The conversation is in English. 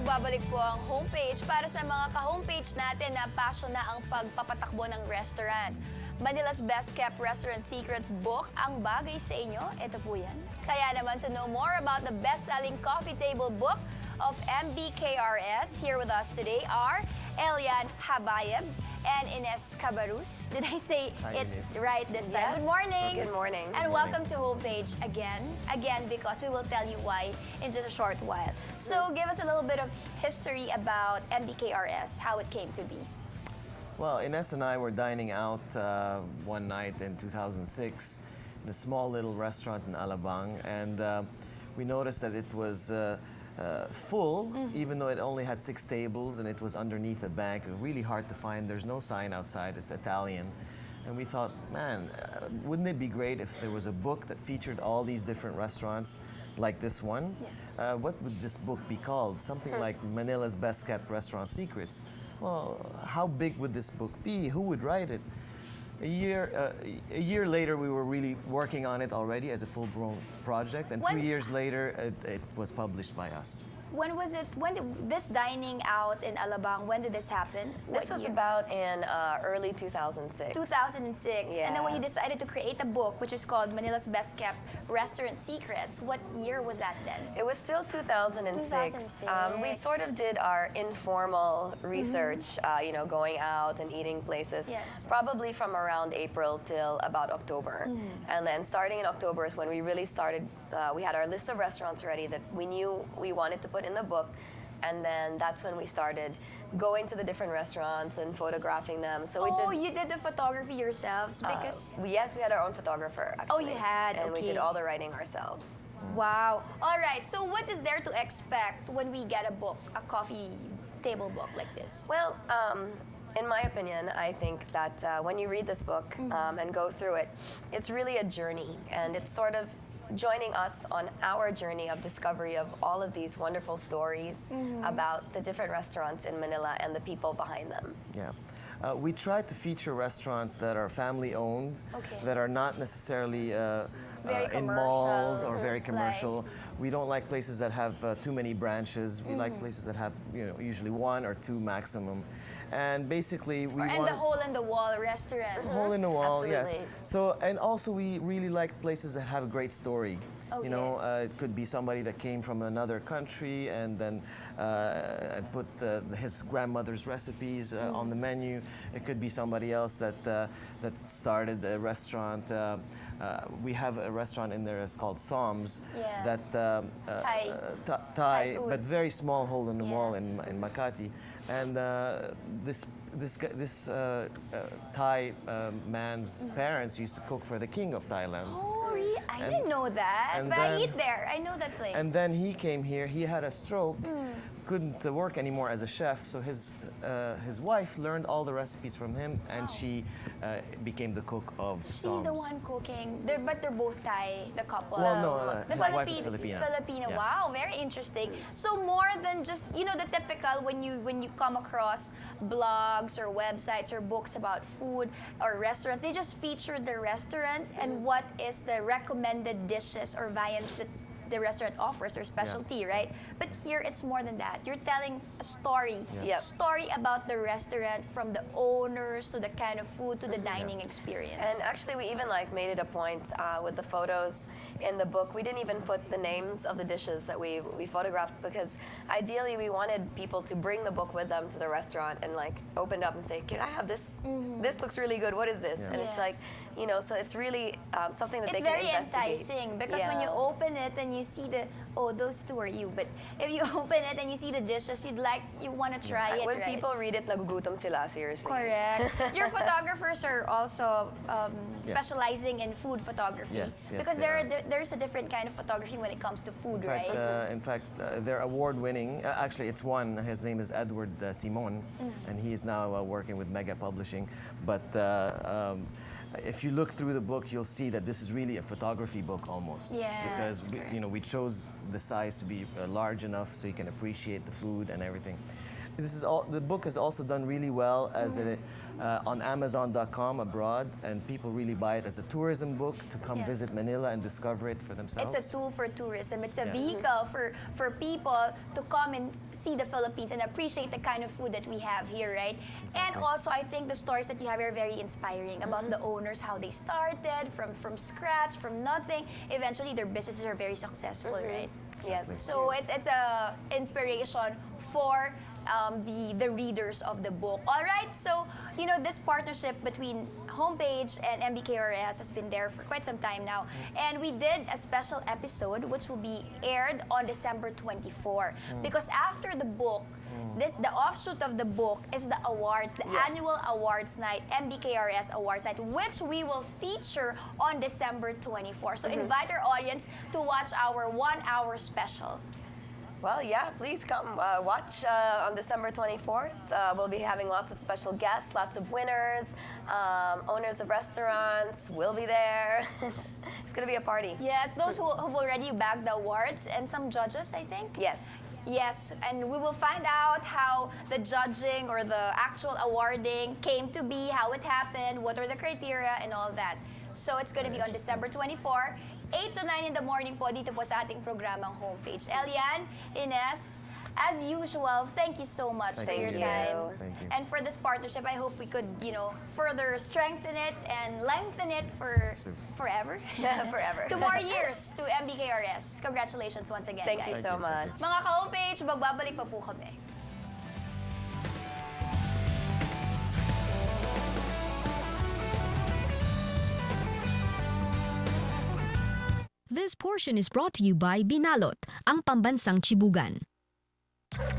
nagbabalik po ang homepage para sa mga ka-homepage natin na passion na ang pagpapatakbo ng restaurant. Manila's Best Kept Restaurant Secrets book ang bagay sa inyo. Ito po yan. Kaya naman to know more about the best-selling coffee table book of MBKRS, here with us today are Elian Habayeb and Ines Cabarrus. Did I say it right this time? Yes. Good morning. Good morning. And welcome to homepage again. Again, because we will tell you why in just a short while. So give us a little bit of history about MBKRS, how it came to be. Well, Ines and I were dining out one night in 2006 in a small little restaurant in Alabang, and we noticed that it was full, even though it only had 6 tables and it was underneath a bank. Really hard to find. There's no sign outside. It's Italian. And we thought, man, wouldn't it be great if there was a book that featured all these different restaurants like this one? Yes. What would this book be called? Something like Manila's Best Kept Restaurant Secrets. Well, how big would this book be? Who would write it? A year later, we were really working on it already as a full-blown project, and 2 years later, it was published by us. When was it? When did this dining out in Alabang? When did this happen? This was about in early 2006. 2006. Yeah. And then when you decided to create a book, which is called Manila's Best Kept Restaurant Secrets, what year was that then? It was still 2006. 2006. We sort of did our informal research, you know, going out and eating places. Yes. Probably from around April till about October. And then starting in October is when we really started, we had our list of restaurants ready that we knew we wanted to put in the book. And then that's when we started going to the different restaurants and photographing them. So you did the photography yourselves because... yes, we had our own photographer, actually. Oh, you had? And we Okay. did all the writing ourselves. Wow. All right. So what is there to expect when we get a book, a coffee table book like this? Well, in my opinion, I think that when you read this book and go through it, it's really a journey, and it's sort of joining us on our journey of discovery of all of these wonderful stories about the different restaurants in Manila and the people behind them. Yeah. We try to feature restaurants that are family-owned, that are not necessarily in malls or very commercial. We don't like places that have too many branches. We like places that have, you know, usually 1 or 2 maximum. And basically, we want the hole-in-the-wall restaurants. hole in the wall, Absolutely. yes. So, and also we really like places that have a great story. You know, it could be somebody that came from another country and then and put his grandmother's recipes on the menu. It could be somebody else that that started a restaurant. We have a restaurant in there that's called Soms. Yeah. That Thai, food. but very small hole in the wall in Makati. And this Thai man's parents used to cook for the king of Thailand. Oh, really? I didn't know that. But I eat there. I know that place. And then he came here. He had a stroke, couldn't work anymore as a chef. So his wife learned all the recipes from him, and she became the cook of She's Soms. the one cooking. But they're both Thai, the couple. Well, no, the his wife is Filipino. Filipino. Yeah. Wow, very interesting. So more than just, you know, the typical when you come across blogs or websites or books about food or restaurants, they just feature the restaurant and what is the recommended dishes or viands that the restaurant offers or specialty, right? But here it's more than that. You're telling a story, Yep. story about the restaurant, from the owners to the kind of food to the dining experience. And actually, we even like made it a point with the photos in the book. We didn't even put the names of the dishes that we photographed, because ideally we wanted people to bring the book with them to the restaurant and like open it up and say, "Can I have this? This looks really good. What is this?" And it's like, you know, so it's really something that it's they can very investigate. enticing because when you open it and you see the, oh, those two are you. But if you open it and you see the dishes, you want to try it, When right? people read it, nagugutom sila, seriously. Correct. Your photographers are also specializing in food photography. Yes, because they are. there's a different kind of photography when it comes to food, right? In fact, they're award-winning. Actually, it's one. His name is Edward Simon, and he is now working with Mega Publishing. But if you look through the book, you'll see that this is really a photography book almost. Yeah, Because we chose the size to be large enough so you can appreciate the food and everything. The book has also done really well as on Amazon.com abroad, and people really buy it as a tourism book to come Yes. visit Manila and discover it for themselves. It's a tool for tourism. It's a Yes. vehicle for people to come and see the Philippines and appreciate the kind of food that we have here, right? And Exactly. also, I think the stories that you have are very inspiring about the owners, how they started from scratch, from nothing. Eventually, their businesses are very successful, right? Yes. So it's a inspiration for the readers of the book. All right, so this partnership between Homepage and MBKRS has been there for quite some time now, and we did a special episode which will be aired on December 24 because after the book. The offshoot of the book is the awards, the annual awards night, MBKRS Awards night, which we will feature on December 24. So invite our audience to watch our 1-hour special. Well, yeah, please come watch on December 24th. We'll be having lots of special guests, lots of winners, owners of restaurants will be there. It's going to be a party. Yes, those who've already bagged the awards and some judges, I think. Yes. Yes, and we will find out how the judging or the actual awarding came to be, how it happened, what are the criteria, and all that. So it's going to be on December 24, 8 to 9 in the morning po dito po sa ating programang Homepage. Elian, Ines, as usual, thank you so much for your you. time. Thank you. And for this partnership, I hope we could, further strengthen it and lengthen it for Yes, sir. forever. Forever. 2 more years to MBKRS. Congratulations once again, Thank you guys. so much. Mga ka-homepage, magbabalik pa po kami. This portion is brought to you by Binalot, ang pambansang chibugan.